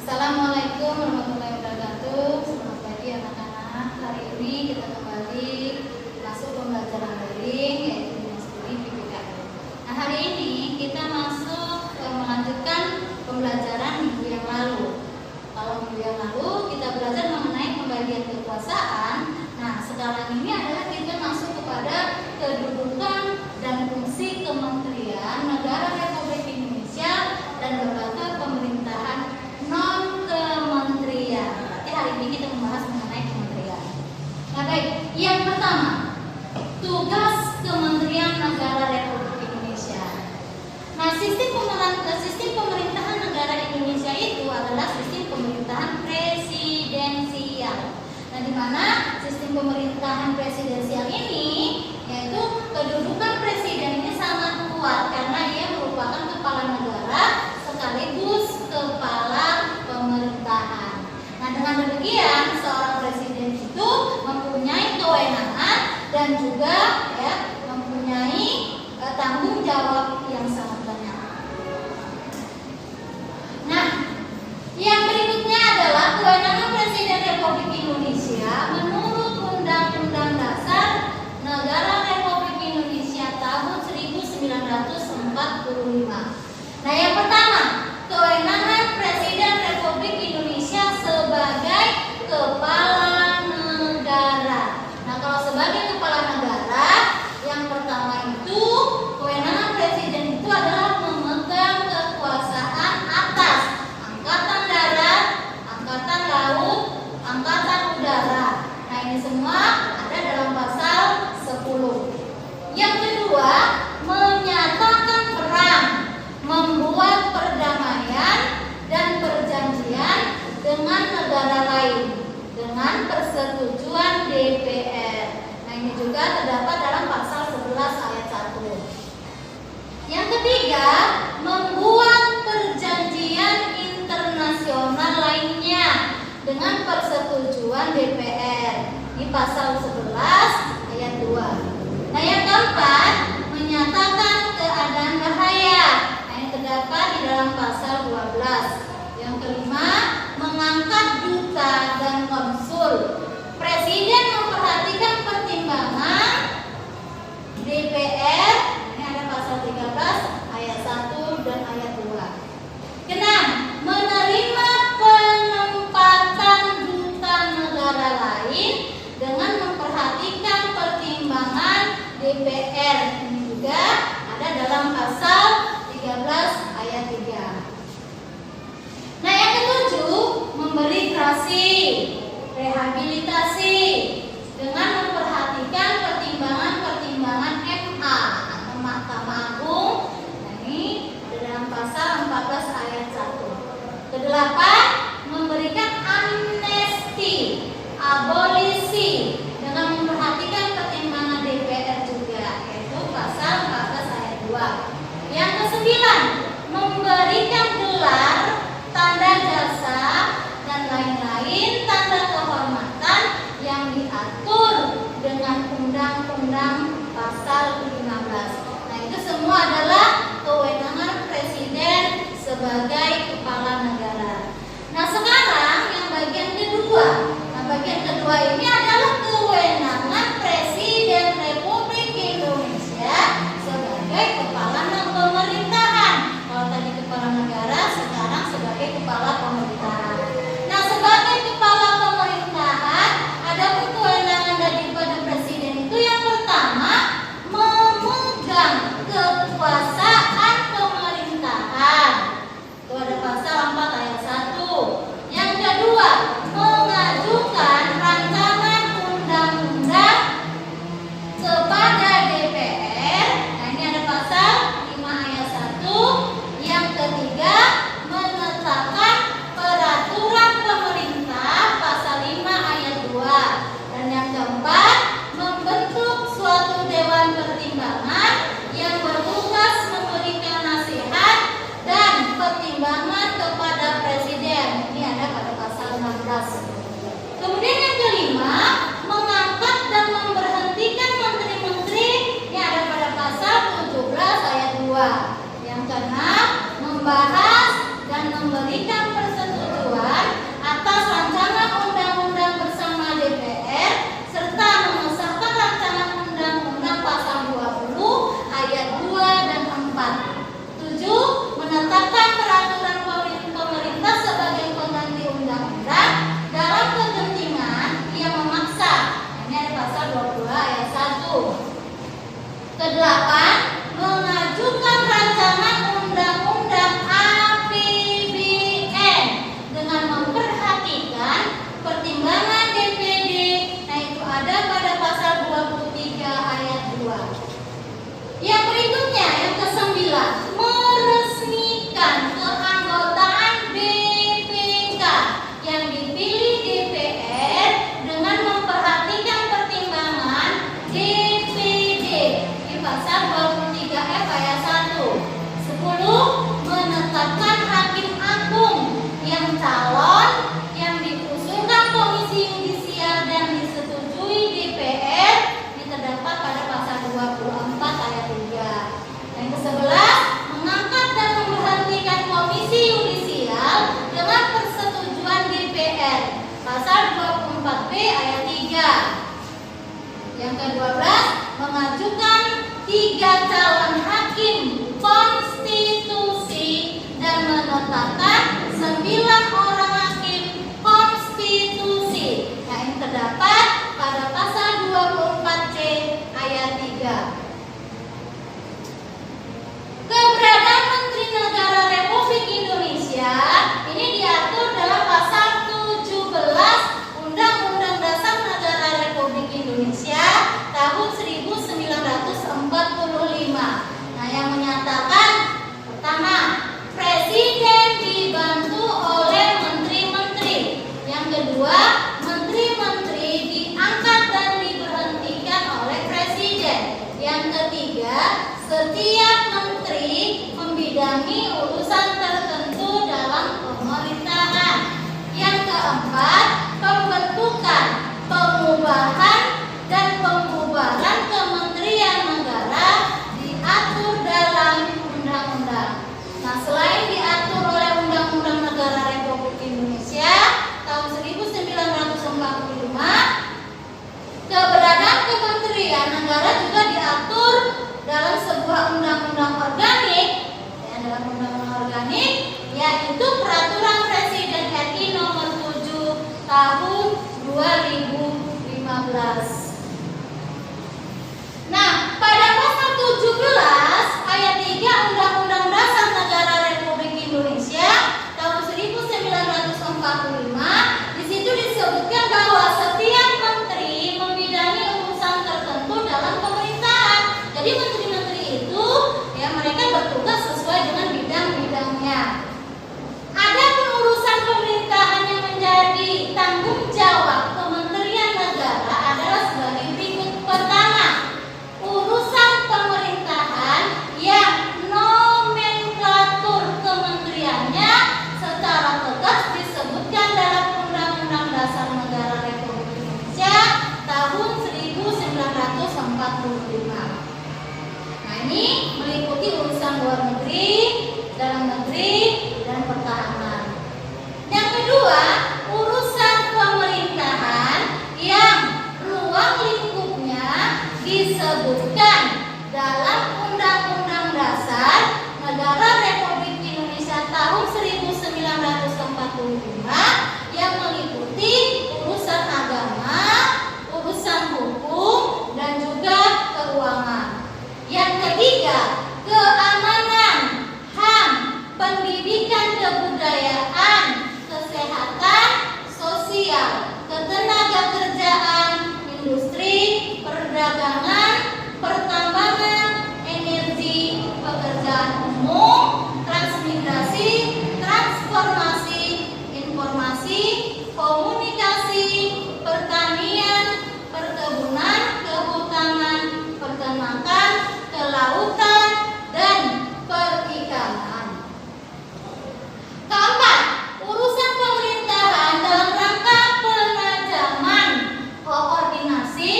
Assalamualaikum warahmatullahi wabarakatuh. Selamat pagi anak-anak. Hari ini kita kembali masuk pembelajaran daring yaitu Dinas Studi PPKN. Nah, hari ini kita masuk melanjutkan pembelajaran minggu yang lalu. Kalau minggu yang lalu kita belajar mengenai pembagian kekuasaan. Nah, sekarang ini adalah kita masuk kepada kedudukan dan fungsi Kementerian Negara Republik Indonesia dan lembaga pemerintahan non kementerian. Berarti hari ini kita membahas mengenai kementerian. Nah, baik, yang pertama, tugas Kementerian Negara Republik Indonesia. Nah, sistem pemerintahan negara Indonesia itu adalah sistem pemerintahan presidensial. Nah, di mana sistem pemerintahan presidensial ini yaitu kedudukan presiden ini sangat kuat karena ia merupakan kepala negara sekaligus kepala pemerintahan. Nah, dengan demikian seorang presiden itu mempunyai kewenangan dan juga mempunyai tanggung jawab yang sangat banyak. Nah, yang berikutnya adalah kewenangan Presiden Republik Indonesia menurut Undang-Undang Dasar Negara Republik Indonesia tahun 1945. Nah, yang pertama, kewenangan Presiden Republik Indonesia sebagai kepala negara. Nah, kalau sebagai kepala negara, yang pertama itu kewenangan presiden itu adalah memegang kekuasaan atas angkatan darat, angkatan laut, angkatan udara. Nah, ini semua ada dalam pasal 10. Yang kedua, menyatakan perang, membuat perdamaian dan perjanjian dengan negara lain dengan persetujuan DPR. Nah, ini juga terdapat dalam pasal 11 ayat 1. Yang ketiga, membuat perjanjian internasional lainnya dengan persetujuan DPR di pasal 11 ayat 2. Nah, yang keempat, menyatakan keadaan bahaya. Nah, ini terdapat di dalam pasal 12. Yang kelima, mengangkat duta dan konsul. Presiden memperhatikan pertimbangan DPR. Ini ada pasal 13 ayat 1 dan ayat 2. Keenam, menerima penempatan duta negara lain dengan memperhatikan pertimbangan DPR. Ini juga ada dalam pasal 13 ayat 3. Nah, yang ketujuh, memberi grasi, rehabilitasi dengan memperhatikan pertimbangan-pertimbangan MA atau Mahkamah Agung. Nah, ini ada dalam pasal 14 ayat 1. Kedelapan, memberikan amnesti, abolisi dengan memperhatikan pertimbangan DPR juga, yaitu pasal 14 ayat 2. Yang kesembilan, memberikan gelar, tanda jasa, dan lain-lain tanda kehormatan yang diatur dengan Undang-Undang pasal 15. Nah, itu semua adalah kewenangan presiden sebagai kepala negara. Nah, sekarang yang bagian kedua. Nah, bagian kedua ini adalah kewenangan Presiden Republik Indonesia sebagai kepala pemerintahan. Kalau tadi kepala negara, sekarang sebagai kepala pemerintahan. Nah, sebagai kepala pemerintahan, ada kewenangan daripada presiden itu yang pertama, memegang kekuasaan pemerintahan. Itu ada pasal 4 ayat 1. Yang kedua, mengajukan rancangan ke-12, mengajukan 3 calon hakim konstitusi dan menetapkan 9 orang hakim konstitusi yang terdapat pada pasal 24C ayat 3. Keberadaan Menteri Negara Republik Indonesia ini diatur dalam pasal 17 Undang-Undang Dasar Negara Republik Indonesia tahun 1945. Nah, yang menyatakan pertama, Presiden dibantu oleh menteri-menteri. Yang kedua, menteri-menteri diangkat dan diberhentikan oleh Presiden. Yang ketiga, setiap menteri membidangi urusan tertentu dalam pemerintahan. Yang keempat, pembentukan, pengubahan, dan pembubaran kementerian negara diatur dalam undang-undang. Nah, selain diatur oleh Undang-Undang Negara Republik Indonesia tahun 1945, keberadaan kementerian negara juga diatur dalam sebuah undang-undang organik, dalam undang-undang organik, yaitu Peraturan Presiden RI Nomor 7 Tahun 2015. Nah, pada pasal 17 ayat 3 Undang-Undang Dasar Negara Republik Indonesia tahun 1945, di situ disebutkan bahwa setiap menteri membidangi urusan tertentu dalam pemerintahan. Jadi menteri-menteri itu ya mereka bertugas sesuai dengan bidang-bidangnya. Adapun urusan pemerintahan yang menjadi tanggung jawab Kementerian Negara adalah sebagai berikut. Pertama, urusan pemerintahan yang nomenklatur kementeriannya secara tegas disebutkan dalam Undang-Undang Dasar Negara Republik Indonesia tahun 1945. Nah, ini meliputi urusan luar negeri, dalam negeri, dan pertahanan. Yang kedua, urusan pemerintahan yang ruang lingkupnya disebutkan dalam Undang-Undang Dasar Negara Republik Indonesia tahun 1945 yang meliputi urusan agama, urusan hukum, dan juga keuangan. Yang ketiga, keamanan, HAM, pendidikan kebudayaan, kesehatan, sosial, ketenagakerjaan, industri, perdagangan, pertambangan, energi, pekerjaan umum, transmigrasi, transformasi, informasi, komunikasi, pertanian, perkebunan, kehutanan, peternakan, kelautan, dan perikanan. Keempat, urusan pemerintahan dalam rangka penajaman, koordinasi,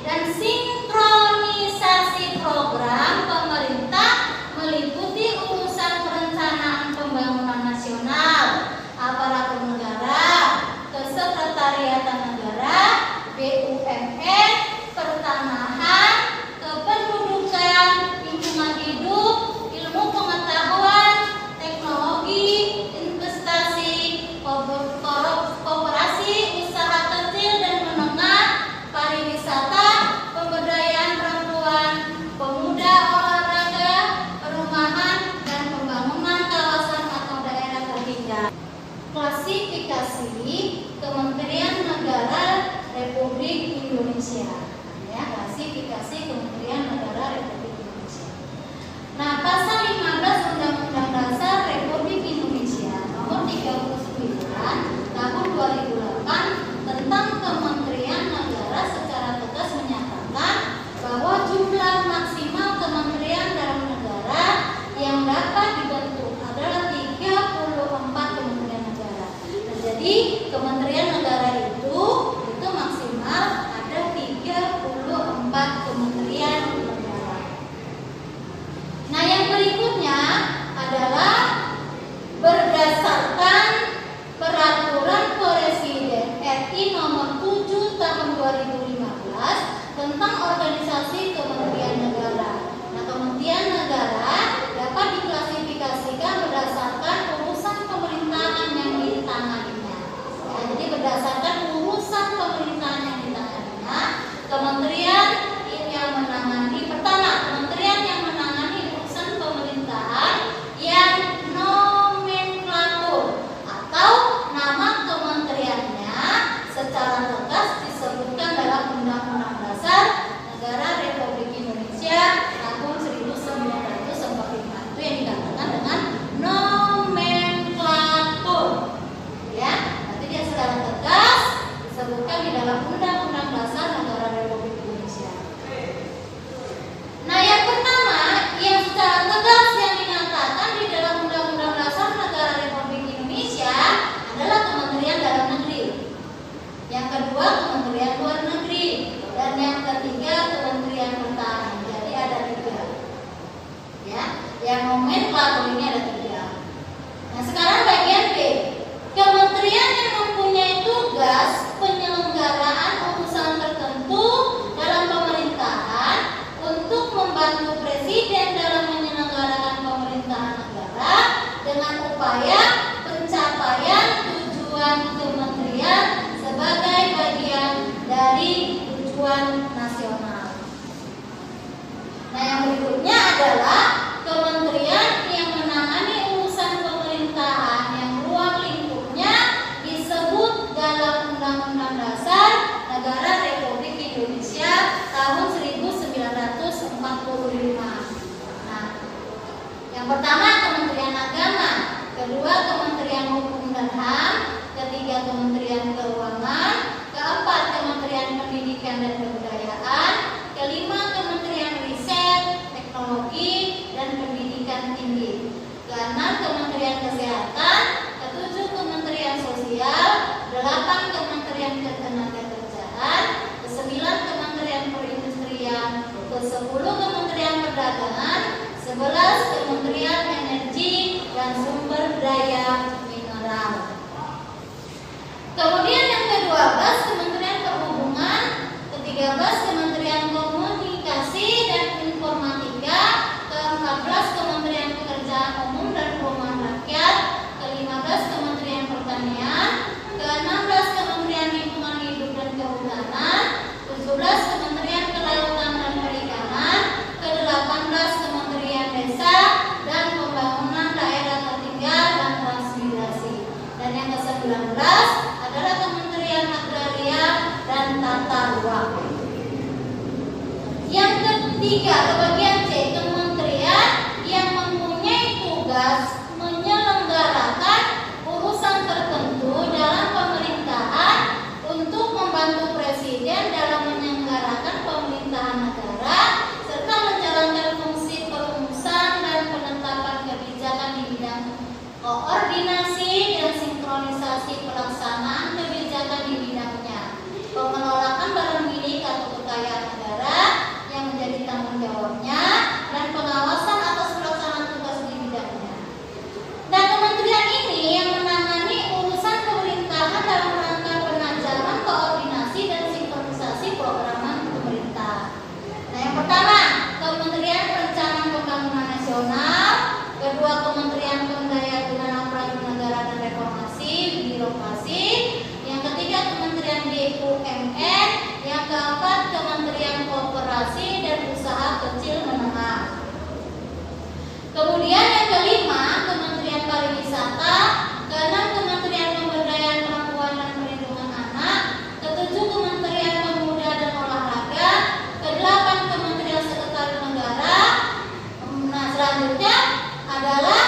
dan sinkronisasi program pemerintah meliputi urusan perencanaan pembangunan nasional, aparatur negara, kesekretariatan negara, BUMN, pertanahan, kependudukan, lingkungan hidup, ilmu pengetahuan, teknologi, investasi, koperasi, usaha kecil dan menengah, pariwisata, pemberdayaan perempuan, pemuda, olahraga, perumahan, dan pembangunan kawasan atau daerah tertinggal. Klasifikasi Kementerian Negara Republik Indonesia. Ya, klasifikasi Kementerian Negara Republik Indonesia. Nah, pasal 15 Undang-Undang Dasar Republik Indonesia nomor 39 tahun 2008 tentang Kementerian Negara secara tegas menyatakan bahwa jumlah maksimal kementerian dalam negara yang dapat dibentuk adalah 34 kementerian negara. Nah, jadi kementerian negara itu maksimal ada 34 kementerian negara. Nah, yang berikutnya adalah berdasarkan adalah Kementerian Agraria dan Tata Ruang. Yang ketiga, ke bagian C, kementerian yang mempunyai tugas menyelenggarakan urusan tertentu dalam pemerintahan untuk membantu Presiden dalam menyelenggarakan pemerintahan negara serta menjalankan fungsi perumusan dan penetapan kebijakan di bidang koordinasi dan sinkronisasi pelaksanaan kebijakan di bidangnya, pengelolaan barang milik atau kekayaan negara yang menjadi tanggung jawabnya, dan pengawasan atas pelaksanaan tugas di bidangnya. Nah, kementerian ini yang menangani urusan pemerintahan dalam rangka penajaman, koordinasi, dan sinkronisasi program pemerintah. Nah, yang pertama, Kementerian Perencanaan Pembangunan Nasional, kedua Kementerian Pemberdayaan Aparatur Negara dan Reformasi Birokrasi, yang ketiga Kementerian BUMN, yang keempat Kementerian Koperasi dan Usaha Kecil Menengah. Kemudian yang kelima Kementerian Pariwisata, keenam Kementerian Pemberdayaan Perempuan dan Perlindungan Anak, ketujuh Kementerian Pemuda dan Olahraga, kedelapan Kementerian Sekretaris Negara. Nah, selanjutnya adalah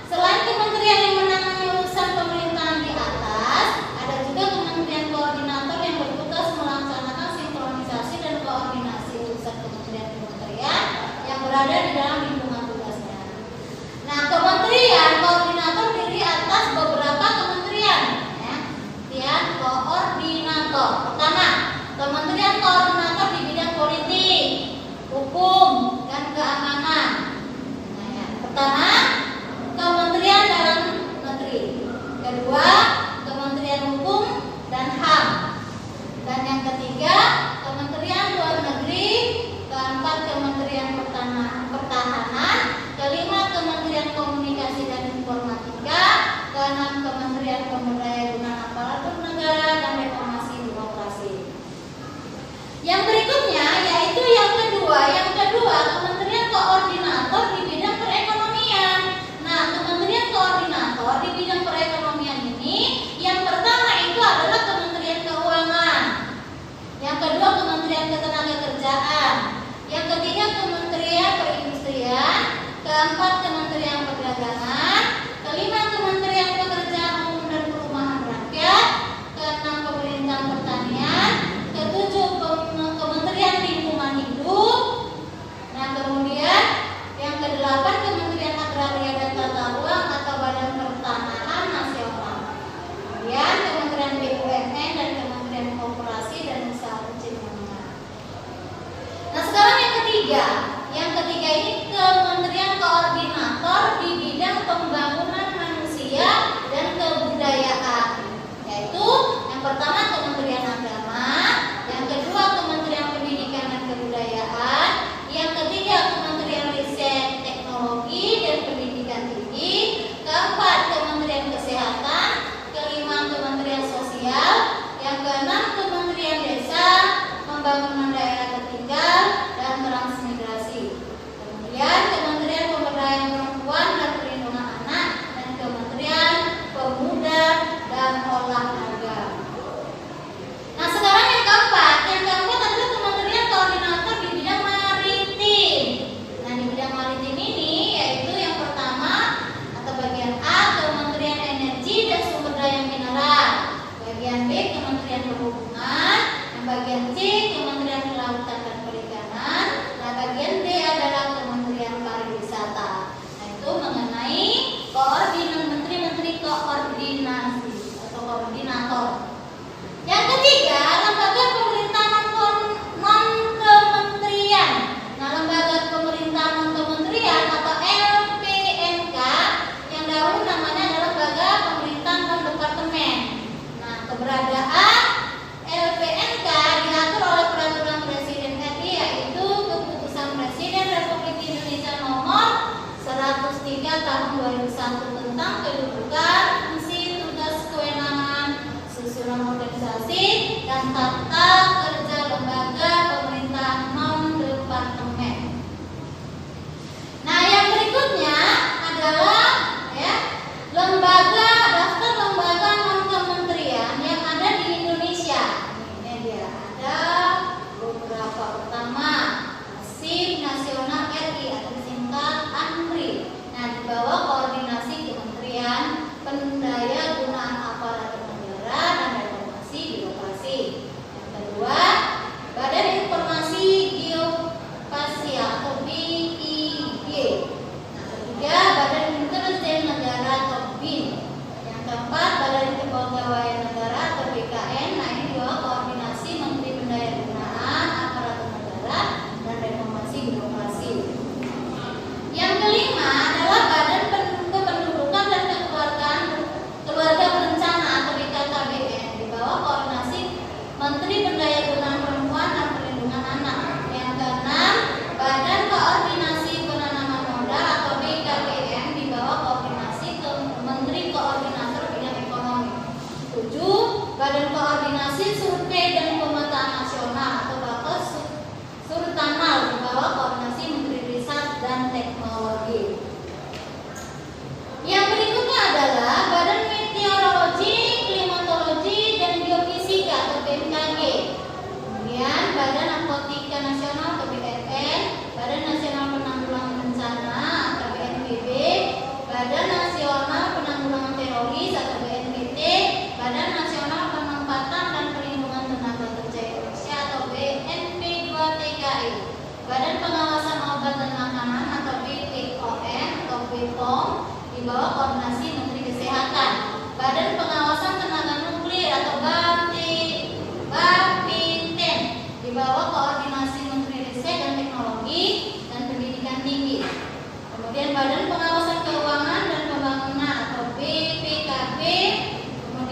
selain kementerian yang menangani urusan pemerintahan di atas, ada juga kementerian koordinator yang bertugas melaksanakan sinkronisasi dan koordinasi urusan kementerian-kementerian yang berada di dalam lingkungan tugasnya. Nah, kementerian koordinator terdiri atas beberapa kementerian, ya. Kementerian koordinator. Pertama, kementerian koordinator di bidang politik, hukum, dan keamanan. Nah, ya. Pertama, Kementerian Dalam Negeri. Kedua, Kementerian Hukum dan HAM. Dan yang ketiga, Kementerian Luar Negeri. Keempat, Kementerian Pertahanan. Kelima, Kementerian Komunikasi dan Informatika. Keenam, Kementerian Pemberdayaan Aparatur Negara dan Reformasi Birokrasi. Yang berikutnya yaitu yang kedua, Kementerian Koordinator di bidang perekonomian. Nah, Kementerian Koordinator di bidang perekonomian ini, yang pertama itu adalah Kementerian Keuangan, yang kedua Kementerian Ketenagakerjaan, yang ketiga Kementerian Perindustrian, keempat Kementerian Perdagangan, kelima Kementerian Pekerjaan Umum dan Perumahan Rakyat, keenam Pemerintahan Pertanian, ketujuh Kementerian Lingkungan Hidup. Nah, kemudian yang kedelapan Kementerian Agraria dan Tata Ruang atau Badan Pertanahan Nasional. Kemudian Kementerian BUMN dan Kementerian Koperasi dan Usaha Kecil Menengah. Nah, sekarang yang ketiga ini Kementerian Koordinator di bidang pembangunan manusia dan kebudayaan, yaitu yang pertama Kementerian Agama, yang kedua Kementerian Pendidikan dan Kebudayaan, yang ketiga Kementerian Riset, Teknologi dan Pendidikan Tinggi, keempat Kementerian Kesehatan, kelima Kementerian Sosial, yang keenam Kementerian Desa, Pembangunan Daerah Tertinggal dan Transmigrasi. Kemudian Kementerian Pemberdayaan Perempuan dan Perlindungan Anak dan Kementerian Pemuda dan Olahraga. Nah, sekarang yang keempat adalah Kementerian Koordinator di bidang maritim. Nah, di bidang maritim ini yaitu yang pertama atau bagian A Kementerian Energi dan Sumber Daya Mineral, bagian B Kementerian Perhubungan, yang bagian C Kementerian Kelautan dan Perikanan, nah bagian D adalah Kementerian Pariwisata. Nah, itu mengenai menteri-menteri koordinasi atau koordinator. Yang ketiga, lembaga pemerintahan non kementerian. Nah, lembaga pemerintahan non kementerian atau LPNK yang dahulu namanya adalah lembaga pemerintahan non departemen. Nah, keberadaan LPNK diatur oleh Peraturan Presiden RI, yaitu Keputusan Presiden Republik Indonesia Nomor 103 Tahun 2001 tentang kedudukan, fungsi, tugas, kewenangan, susunan organisasi dan tata kerja lembaga pemerintahan non departemen. Nah, yang berikutnya adalah daftar lembaga non kementerian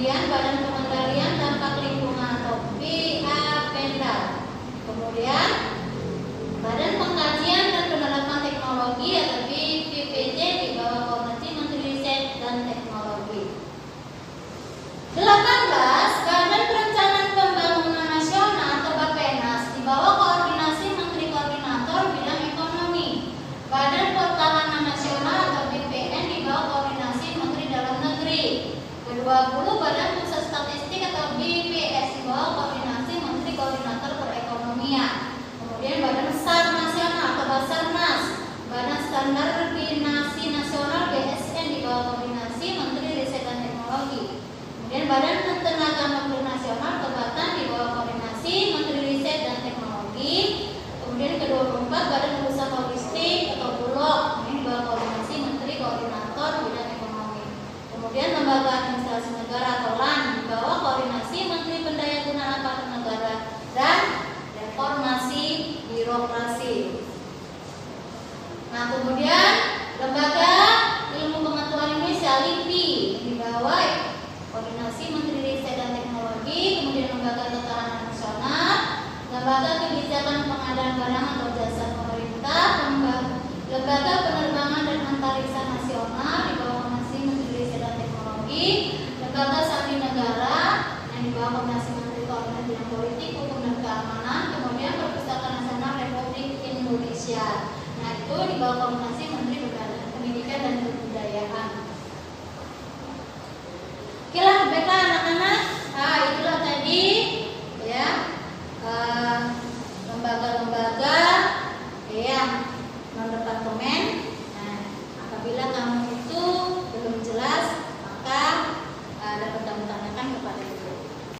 kemudian Badan Pengendalian Dampak Lingkungan atau BAPENDA, kemudian Badan Pengkajian dan Penerapan Teknologi atau BPPT di bawah Koordinasi Menteri Riset dan Teknologi. 18. Badan Perencanaan Pembangunan Nasional atau Bappenas di bawah koordinasi Menteri Koordinator Bidang Ekonomi. Badan Pertahanan Nasional atau BPN di bawah koordinasi Menteri Dalam Negeri. Ke-20 Badan Pusat Statistik atau BPS di bawah koordinasi Menteri Koordinator Perekonomian. Kemudian Badan SAR Nasional atau Basarnas, Badan Standar Koordinasi Nasional BSN di bawah koordinasi Menteri Riset dan Teknologi. Kemudian Badan Tenaga Nuklir Nasional atau Batan di bawah koordinasi Menteri Riset dan Teknologi. Kemudian ke-24 Badan Usaha Logistik atau Bulog, ini di bawah koordinasi Menteri Koordinator Bidang Ekonomi. Kemudian Lembaga Administrasi Negara atau LAN di bawah koordinasi Menteri Pendayagunaan Aparatur Negara dan Reformasi Birokrasi. Nah, kemudian Lembaga Ilmu Pengetahuan Indonesia LIPI di bawah koordinasi Menteri Riset dan Teknologi. Kemudian Lembaga Ketahanan Nasional, Lembaga Kebijakan Pengadaan Barang atau Jasa Pemerintah, Lembaga Penerbangan dan Antariksa Nasional di bawah koordinasi Menteri Riset dan Teknologi, Lembaga Sandi Negara yang di bawah koordinasi Menteri Koordinasi Bidang Politik, Hukum dan Keamanan. Kemudian Perpustakaan Nasional Republik Indonesia. Nah, itu di bawah koordinasi Menteri Pendidikan dan Kebudayaan. Oke lah, baiklah anak-anak. Nah, itulah tadi ya lembaga-lembaga ya non departemen